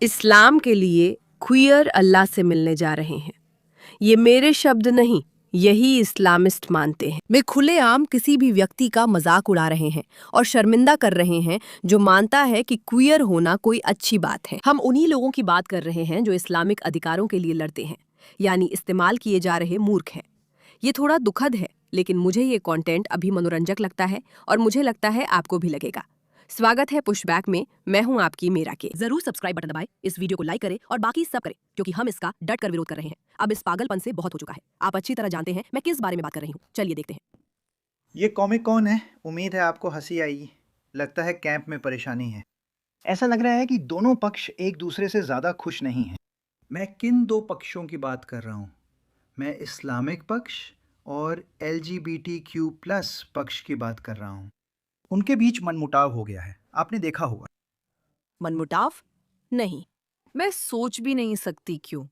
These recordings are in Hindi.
इस्लाम के लिए क्वियर अल्लाह से मिलने जा रहे हैं। ये मेरे शब्द नहीं, यही इस्लामिस्ट मानते हैं। वे खुलेआम किसी भी व्यक्ति का मजाक उड़ा रहे हैं और शर्मिंदा कर रहे हैं जो मानता है कि क्वियर होना कोई अच्छी बात है। हम उन्हीं लोगों की बात कर रहे हैं जो इस्लामिक अधिकारों के लिए लड़ते हैं, यानी इस्तेमाल किए जा रहे मूर्ख हैं। ये थोड़ा दुखद है, लेकिन मुझे ये कंटेंट अभी मनोरंजक लगता है और मुझे लगता है आपको भी लगेगा। स्वागत है पुशबैक में। मैं हूं आपकी मीरा के। जरूर सब्सक्राइब बटन दबाएं, इस वीडियो को लाइक करें और बाकी सब करें, क्योंकि हम इसका डट कर विरोध कर रहे हैं। अब इस पागलपन से बहुत हो चुका है। आप अच्छी तरह जानते हैं मैं किस बारे में बात कर रही हूँ। चलिए देखते हैं। ये कॉमिक कौन है? उम्मीद है आपको हंसी आई। लगता है कैंप में परेशानी है। ऐसा लग रहा है कि दोनों पक्ष एक दूसरे से ज़्यादा खुश नहीं हैं। मैं किन दो पक्षों की बात कर रहा हूँ? मैं इस्लामिक पक्ष और LGBTQ प्लस पक्ष की बात कर रहा हूँ। उनके बीच मनमुटाव हो गया है, आपने देखा होगा। मनमुटाव? नहीं, मैं सोच भी नहीं सकती क्यों।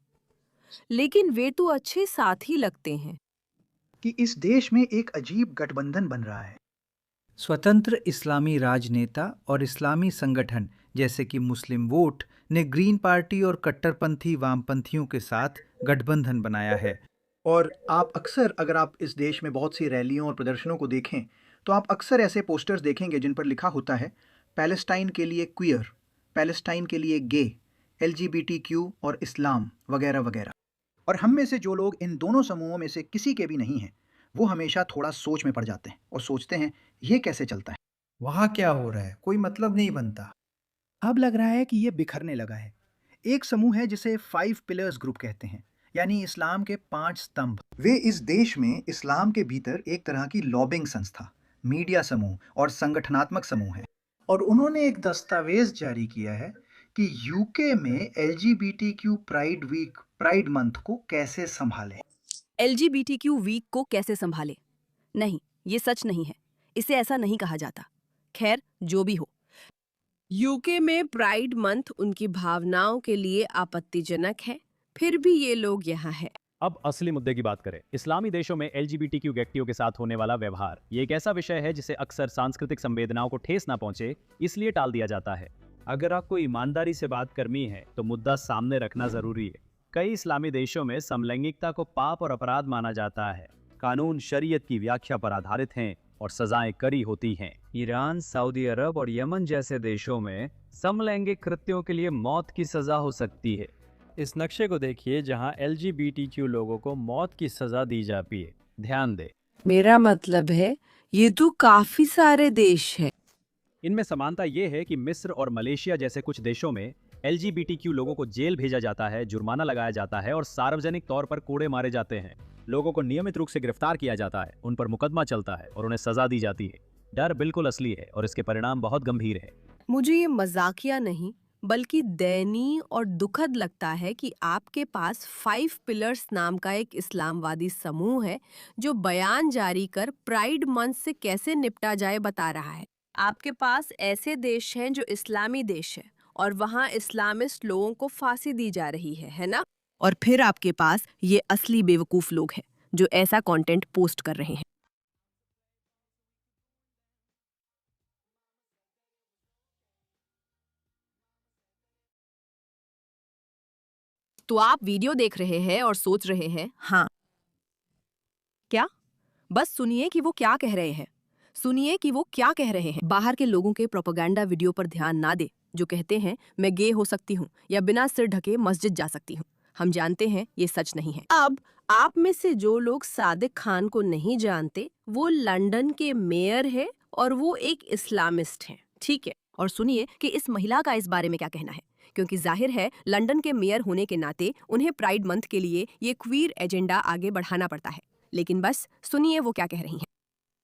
लेकिन वे तो अच्छे साथी लगते हैं। कि इस देश में एक अजीब गठबंधन बन रहा है। स्वतंत्र इस्लामी राजनेता और इस्लामी संगठन जैसे कि मुस्लिम वोट ने ग्रीन पार्टी और कट्टरपंथी वामपंथियों के साथ गठबंधन बनाया है। और आप अक्सर, अगर आप इस देश में बहुत सी रैलियों और प्रदर्शनों को देखें, तो आप अक्सर ऐसे पोस्टर्स देखेंगे जिन पर लिखा होता है पैलेस्टाइन के लिए क्वियर, पैलेस्टाइन के लिए गे, LGBTQ और इस्लाम वगैरह वगैरह। और हम में से जो लोग इन दोनों समूहों में से किसी के भी नहीं हैं, वो हमेशा थोड़ा सोच में पड़ जाते हैं और सोचते हैं ये कैसे चलता है, वहाँ क्या हो रहा है, कोई मतलब नहीं बनता। अब लग रहा है कि ये बिखरने लगा है। एक समूह है जिसे 5 पिलर्स ग्रुप कहते हैं, यानी इस्लाम के 5 स्तंभ। वे इस देश में इस्लाम के भीतर एक तरह की लॉबिंग संस्था, मीडिया समूह और संगठनात्मक समूह है। और उन्होंने एक दस्तावेज जारी किया है कि यूके में LGBTQ pride week, pride month को कैसे संभालें। LGBTQ वीक को कैसे संभाले? नहीं, ये सच नहीं है। इसे ऐसा नहीं कहा जाता। खैर, जो भी हो, यूके में प्राइड मंथ उनकी भावनाओं के लिए आपत्तिजनक है, फिर भी ये लोग यहाँ हैं। अब असली मुद्दे की बात करें। इस्लामी देशों में LGBTQ व्यक्तियों के साथ होने वाला व्यवहार ये एक ऐसा विषय है जिसे अक्सर सांस्कृतिक संवेदनाओं को ठेस ना पहुंचे, इसलिए टाल दिया जाता है। अगर आपको ईमानदारी से बात करनी है तो मुद्दा सामने रखना जरूरी है। कई इस्लामी देशों में समलैंगिकता को पाप और अपराध माना जाता है। कानून शरीयत की व्याख्या पर आधारित हैं और सजाएं कड़ी होती हैं। ईरान, सऊदी अरब और यमन जैसे देशों में समलैंगिक कृत्यों के लिए मौत की सजा हो सकती है। इस नक्शे को देखिए जहां LGBTQ लोगों को मौत की सजा दी जाती है। ध्यान दें, मेरा मतलब है, ये तो काफी सारे देश हैं। इनमें समानता ये है कि मिस्र और मलेशिया जैसे कुछ देशों में LGBTQ लोगों को जेल भेजा जाता है, जुर्माना लगाया जाता है और सार्वजनिक तौर पर कोड़े मारे जाते हैं। लोगों को नियमित रूप से गिरफ्तार किया जाता है, उन पर मुकदमा चलता है और उन्हें सजा दी जाती है। डर बिल्कुल असली है और इसके परिणाम बहुत गंभीर है। मुझे ये मजाकिया नहीं, बल्कि दयनीय और दुखद लगता है कि आपके पास 5 पिलर्स नाम का एक इस्लामवादी समूह है जो बयान जारी कर प्राइड मंथ से कैसे निपटा जाए बता रहा है। आपके पास ऐसे देश हैं जो इस्लामी देश है और वहाँ इस्लामिस्ट लोगों को फांसी दी जा रही है ना? और फिर आपके पास ये असली बेवकूफ लोग हैं जो ऐसा कंटेंट पोस्ट कर रहे हैं। तो आप वीडियो देख रहे हैं और सोच रहे हैं, हाँ क्या? बस सुनिए कि वो क्या कह रहे हैं। सुनिए कि वो क्या कह रहे हैं। बाहर के लोगों के प्रोपेगेंडा वीडियो पर ध्यान ना दे जो कहते हैं मैं गे हो सकती हूँ या बिना सिर ढके मस्जिद जा सकती हूँ। हम जानते हैं ये सच नहीं है। अब आप में से जो लोग सादिक खान को नहीं जानते, वो लंदन के मेयर है और वो एक इस्लामिस्ट हैं, ठीक है? और सुनिए कि इस महिला का इस बारे में क्या कहना है, क्योंकि जाहिर है लंदन के मेयर होने के नाते उन्हें प्राइड मंथ के लिए ये क्वीर एजेंडा आगे बढ़ाना पड़ता है। लेकिन बस सुनिए वो क्या कह रही हैं।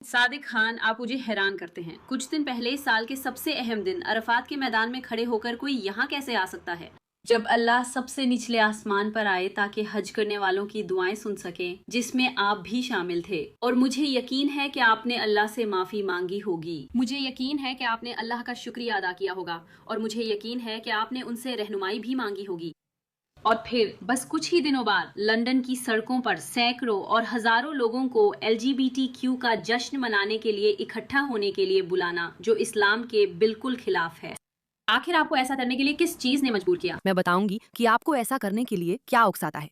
सादिक खान, आप मुझे हैरान करते हैं। कुछ दिन पहले साल के सबसे अहम दिन अरफात के मैदान में खड़े होकर कोई यहाँ कैसे आ सकता है, जब अल्लाह सबसे निचले आसमान पर आए ताकि हज करने वालों की दुआएं सुन सके, जिसमें आप भी शामिल थे। और मुझे यकीन है कि आपने अल्लाह से माफी मांगी होगी। मुझे यकीन है कि आपने अल्लाह का शुक्रिया अदा किया होगा और मुझे यकीन है कि आपने उनसे रहनुमाई भी मांगी होगी। और फिर बस कुछ ही दिनों बाद लंदन की सड़कों पर सैकड़ों और हजारों लोगों को LGBTQ का जश्न मनाने के लिए इकट्ठा होने के लिए बुलाना, जो इस्लाम के बिल्कुल खिलाफ है। आखिर आपको ऐसा करने के लिए किस चीज ने मजबूर किया? मैं बताऊंगी कि आपको ऐसा करने के लिए क्या उकसाता है।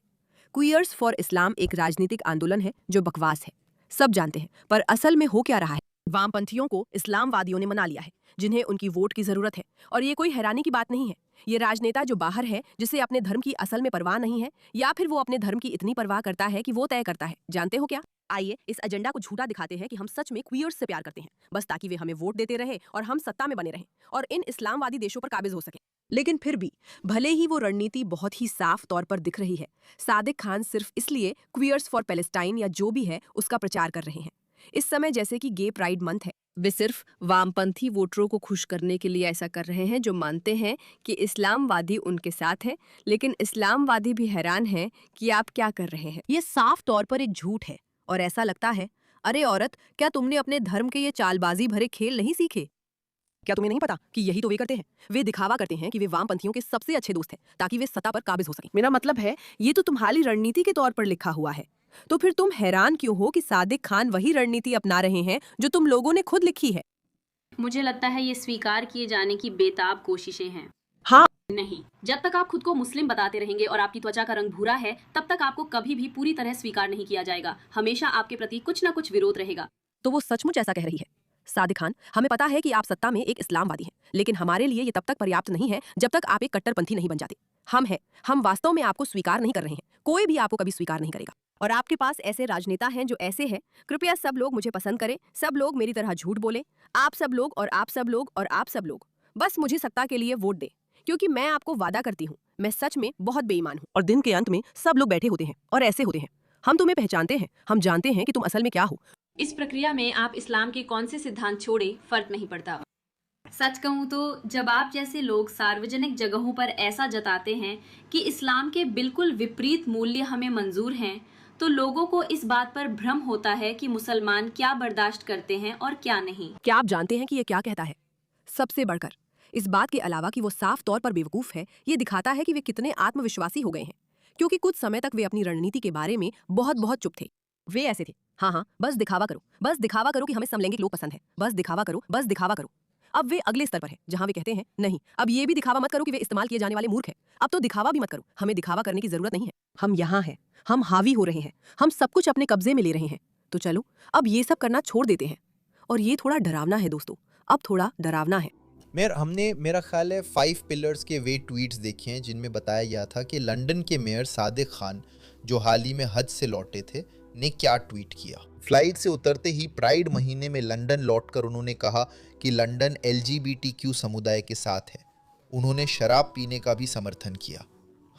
क्वीयर्स फॉर इस्लाम एक राजनीतिक आंदोलन है जो बकवास है, सब जानते हैं, पर असल में हो क्या रहा है। वामपंथियों को इस्लामवादियों ने मना लिया है, जिन्हें उनकी वोट की जरूरत है। और ये कोई हैरानी की बात नहीं है। ये राजनेता जो बाहर है, जिसे अपने धर्म की असल में परवाह नहीं है, या फिर वो अपने धर्म की इतनी परवाह करता है कि वो तय करता है। जानते हो क्या? आइए इस एजेंडा को झूठा दिखाते हैं कि हम सच में क्वीयर्स से प्यार करते हैं, बस ताकि वे हमें वोट देते रहे और हम सत्ता में बने रहें और इन इस्लामवादी देशों पर काबिज हो सके। लेकिन फिर भी भले ही वो रणनीति बहुत ही साफ तौर पर दिख रही है, सादिक खान सिर्फ इसलिए क्वीयर्स फॉर पैलेस्टाइन या जो भी है उसका प्रचार कर रहे हैं। इस समय जैसे कि गे प्राइड मंथ है, वे सिर्फ वामपंथी वोटरों को खुश करने के लिए ऐसा कर रहे हैं जो मानते हैं कि इस्लामवादी उनके साथ हैं। लेकिन इस्लामवादी भी हैरान हैं कि आप क्या कर रहे हैं। ये साफ तौर पर एक झूठ है और ऐसा लगता है, अरे औरत, क्या तुमने अपने धर्म के ये चालबाजी भरे खेल नहीं सीखे? क्या तुम्हें नहीं पता कि यही तो वे करते हैं? वे दिखावा करते हैं कि वे वामपंथियों के सबसे अच्छे दोस्त हैं ताकि वे सत्ता पर काबिज हो सकें। मेरा मतलब है, ये तो तुम्हारी रणनीति के तौर पर लिखा हुआ है। तो फिर तुम हैरान क्यों हो कि सादिक खान वही रणनीति अपना रहे हैं जो तुम लोगों ने खुद लिखी है? मुझे लगता है ये स्वीकार किए जाने की बेताब कोशिशें हैं। हाँ, नहीं, जब तक आप खुद को मुस्लिम बताते रहेंगे और आपकी त्वचा का रंग भूरा है, तब तक आपको कभी भी पूरी तरह स्वीकार नहीं किया जाएगा। हमेशा आपके प्रति कुछ न कुछ विरोध रहेगा। तो वो सचमुच ऐसा कह रही है। सादिक खान, हमें पता है कि आप सत्ता में एक इस्लामवादी हैं, लेकिन हमारे लिए ये तब तक पर्याप्त नहीं है जब तक आप एक कट्टरपंथी नहीं बन जाते। हम वास्तव में आपको स्वीकार नहीं कर रहे हैं। कोई भी आपको कभी स्वीकार नहीं करेगा। और आपके पास ऐसे राजनेता हैं जो ऐसे हैं। कृपया सब लोग मुझे पसंद करें, सब लोग मेरी तरह झूठ बोलें, आप सब लोग और आप सब लोग और आप सब लोग बस मुझे सत्ता के लिए वोट दें, क्योंकि मैं आपको वादा करती हूँ, मैं सच में बहुत बेईमान हूँ। और दिन के अंत में सब लोग बैठे होते हैं और ऐसे होते हैं। हम तुम्हें पहचानते हैं, हम जानते हैं कि तुम असल में क्या हो। इस प्रक्रिया में आप इस्लाम के कौन से सिद्धांत छोड़े, फर्क नहीं पड़ता। सच कहूँ तो जब आप जैसे लोग सार्वजनिक जगहों पर ऐसा जताते हैं कि इस्लाम के बिल्कुल विपरीत मूल्य हमें मंजूर हैं, तो लोगों को इस बात पर भ्रम होता है कि मुसलमान क्या बर्दाश्त करते हैं और क्या नहीं। क्या आप जानते हैं कि ये क्या कहता है? सबसे बढ़कर इस बात के अलावा कि वो साफ तौर पर बेवकूफ है, ये दिखाता है कि वे कितने आत्मविश्वासी हो गए हैं, क्योंकि कुछ समय तक वे अपनी रणनीति के बारे में बहुत बहुत चुप थे। वे ऐसे थे, हाँ, बस दिखावा करो कि हमें समलैंगिक लोग पसंद है, बस दिखावा करो। अब वे अगले स्तर पर है जहां वे कहते हैं, नहीं, अब ये भी दिखावा मत करो कि वे इस्तेमाल किए जाने वाले मूर्ख हैं। अब तो दिखावा भी मत करो, हमें दिखावा करने की जरूरत नहीं है। हम यहाँ हैं, हम हावी हो रहे हैं, हम सब कुछ अपने कब्जे में ले रहे हैं। तो चलो अब ये सब करना छोड़ देते हैं। और ये थोड़ा डरावना है दोस्तों, अब थोड़ा डरावना है। हमने मेरा ख्याल है 5 पिलर्स के वे ट्वीट्स देखे हैं जिनमें बताया गया था कि लंदन के मेयर सादिक खान, जो हाल ही में हज से लौटे थे, ने क्या ट्वीट किया। फ्लाइट से उतरते ही प्राइड महीने में लंदन लौटकर उन्होंने कहा कि लंदन LGBTQ समुदाय के साथ है। उन्होंने शराब पीने का भी समर्थन किया।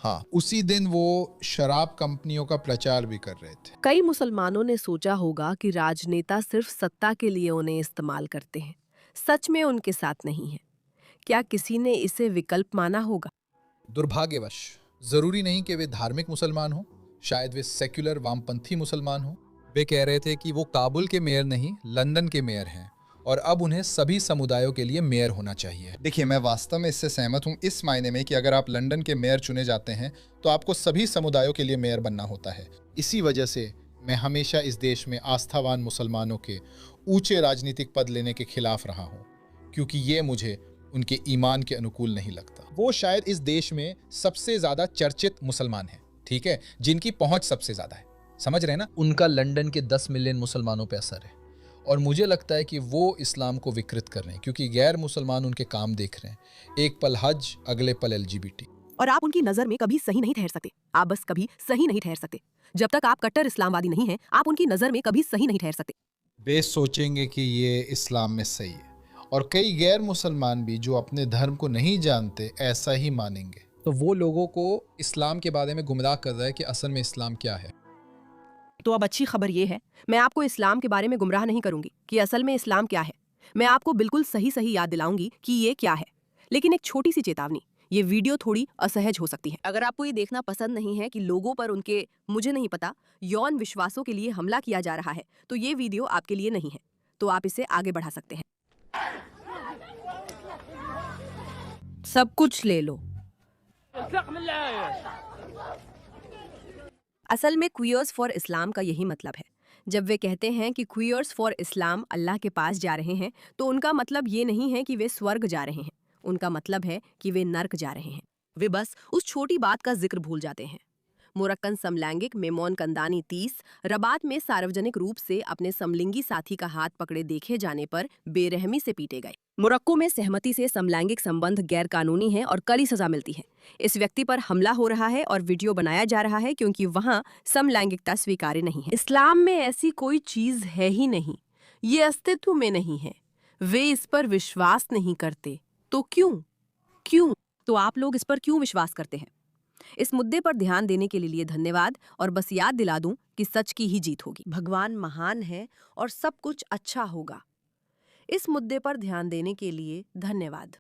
हाँ, उसी दिन वो शराब कंपनियों का प्रचार भी कर रहे थे। कई मुसलमानों ने सोचा होगा कि राजनेता सिर्फ सत्ता के लिए उन्हें इस्तेमाल करते हैं, सच में उनके साथ नहीं है। क्या किसी ने इसे विकल्प माना होगा? दुर्भाग्यवश जरूरी नहीं कि वे धार्मिक मुसलमान हो, शायद वे सेक्युलर वामपंथी मुसलमान हो। वे कह रहे थे कि वो काबुल के मेयर नहीं, लंदन के मेयर हैं और अब उन्हें सभी समुदायों के लिए मेयर होना चाहिए। देखिए, मैं वास्तव में इससे सहमत हूँ, इस मायने में कि अगर आप लंदन के मेयर चुने जाते हैं तो आपको सभी समुदायों के लिए मेयर बनना होता है। इसी वजह से मैं हमेशा इस देश में आस्थावान मुसलमानों के ऊंचे राजनीतिक पद लेने के खिलाफ रहा हूँ, क्योंकि ये मुझे उनके ईमान के अनुकूल नहीं लगता। वो शायद इस देश में सबसे ज्यादा चर्चित मुसलमान हैं, ठीक है, जिनकी पहुंच सबसे ज्यादा है, समझ रहे हैं ना? उनका लंदन के 10 मिलियन मुसलमानों पे असर है और मुझे लगता है कि वो इस्लाम को विकृत कर रहे हैं, क्योंकि गैर मुसलमान उनके काम देख रहे हैं। एक पल हज, अगले पल LGBT। और आप उनकी नजर में कभी सही नहीं ठहर सकते। आप बस कभी सही नहीं ठहर सकते। जब तक आप कट्टर इस्लामवादी नहीं हैं, आप उनकी नजर में कभी सही नहीं ठहर सकते। वे सोचेंगे कि ये इस्लाम में सही है और कई गैर मुसलमान भी जो अपने धर्म को नहीं जानते ऐसा ही मानेंगे। तो वो लोगों को इस्लाम के बारे में गुमराह कर रहा है कि असल में इस्लाम क्या है। तो अब अच्छी खबर ये है, मैं आपको इस्लाम के बारे में गुमराह नहीं करूंगी कि असल में इस्लाम क्या है। मैं आपको बिल्कुल सही सही याद दिलाऊंगी कि ये क्या है। लेकिन एक छोटी सी चेतावनी, ये वीडियो थोड़ी असहज हो सकती है। अगर आपको ये देखना पसंद नहीं है कि लोगों पर उनके मुझे नहीं पता यौन विश्वासों के लिए हमला किया जा रहा है, तो ये वीडियो आपके लिए नहीं है। तो आप इसे आगे बढ़ा सकते हैं। सब कुछ ले लो। असल में क्वीयर्स फॉर इस्लाम का यही मतलब है। जब वे कहते हैं कि क्वीयर्स फॉर इस्लाम अल्लाह के पास जा रहे हैं, तो उनका मतलब ये नहीं है कि वे स्वर्ग जा रहे हैं। उनका मतलब है कि वे नर्क जा रहे हैं। वे बस उस छोटी बात का जिक्र भूल जाते हैं। मोरक्कन समलैंगिक मेमोन कंदानी 30 रबात में सार्वजनिक रूप से अपने समलिंगी साथी का हाथ पकड़े देखे जाने पर बेरहमी से पीटे गए। मोरक्को में सहमति से समलैंगिक संबंध गैर कानूनी है और कड़ी सजा मिलती है। इस व्यक्ति पर हमला हो रहा है और वीडियो बनाया जा रहा है क्योंकि वहां समलैंगिकता स्वीकार्य नहीं है। इस्लाम में ऐसी कोई चीज है ही नहीं, ये अस्तित्व में नहीं है। वे इस पर विश्वास नहीं करते तो क्यों? तो आप लोग इस पर क्यों विश्वास करते हैं? इस मुद्दे पर ध्यान देने के लिए धन्यवाद और बस याद दिला दूं कि सच की ही जीत होगी। भगवान महान है और सब कुछ अच्छा होगा। इस मुद्दे पर ध्यान देने के लिए धन्यवाद।